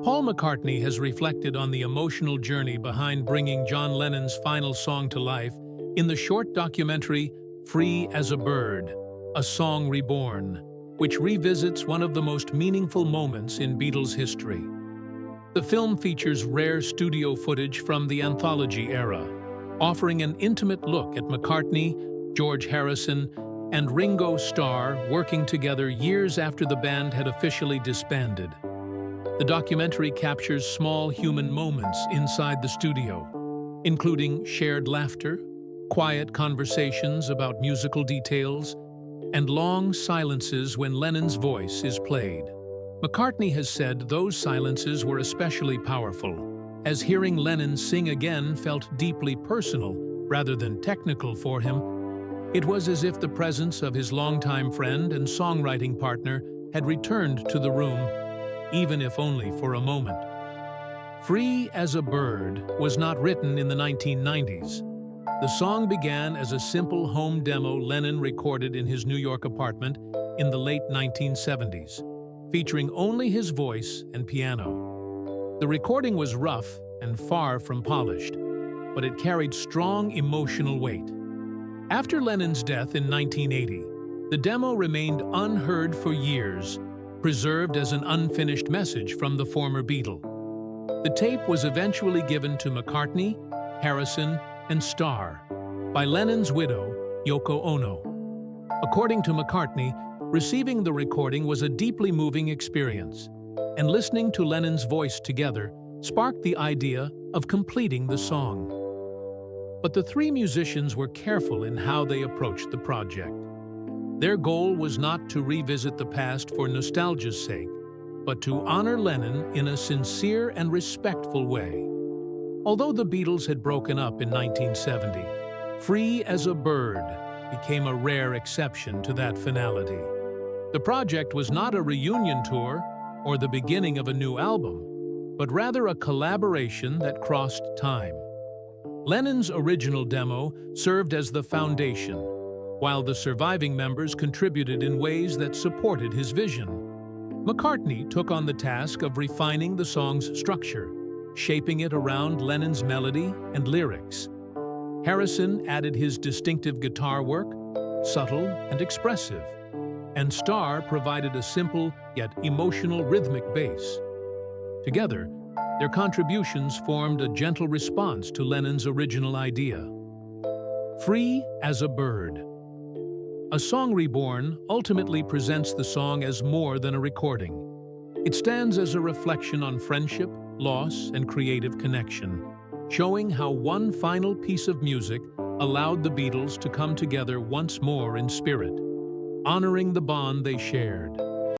Paul McCartney has reflected on the emotional journey behind bringing John Lennon's final song to life in the short documentary Free as a Bird, A Song Reborn, which revisits one of the most meaningful moments in Beatles history. The film features rare studio footage from the anthology era, offering an intimate look at McCartney, George Harrison, and Ringo Starr working together years after the band had officially disbanded. The documentary captures small human moments inside the studio, including shared laughter, quiet conversations about musical details, and long silences when Lennon's voice is played. McCartney has said those silences were especially powerful, as hearing Lennon sing again felt deeply personal rather than technical for him. It was as if the presence of his longtime friend and songwriting partner had returned to the room, even if only for a moment. Free as a Bird was not written in the 1990s. The song began as a simple home demo Lennon recorded in his New York apartment in the late 1970s, featuring only his voice and piano. The recording was rough and far from polished, but it carried strong emotional weight. After Lennon's death in 1980, the demo remained unheard for years, preserved as an unfinished message from the former Beatle. The tape was eventually given to McCartney, Harrison, and Starr by Lennon's widow, Yoko Ono. According to McCartney, receiving the recording was a deeply moving experience, and listening to Lennon's voice together sparked the idea of completing the song. But the three musicians were careful in how they approached the project. Their goal was not to revisit the past for nostalgia's sake, but to honor Lennon in a sincere and respectful way. Although the Beatles had broken up in 1970, Free as a Bird became a rare exception to that finality. The project was not a reunion tour or the beginning of a new album, but rather a collaboration that crossed time. Lennon's original demo served as the foundation, while the surviving members contributed in ways that supported his vision. McCartney took on the task of refining the song's structure, shaping it around Lennon's melody and lyrics. Harrison added his distinctive guitar work, subtle and expressive, and Starr provided a simple yet emotional rhythmic bass. Together, their contributions formed a gentle response to Lennon's original idea. Free as a Bird. A Song Reborn ultimately presents the song as more than a recording. It stands as a reflection on friendship, loss, and creative connection, showing how one final piece of music allowed the Beatles to come together once more in spirit, honoring the bond they shared.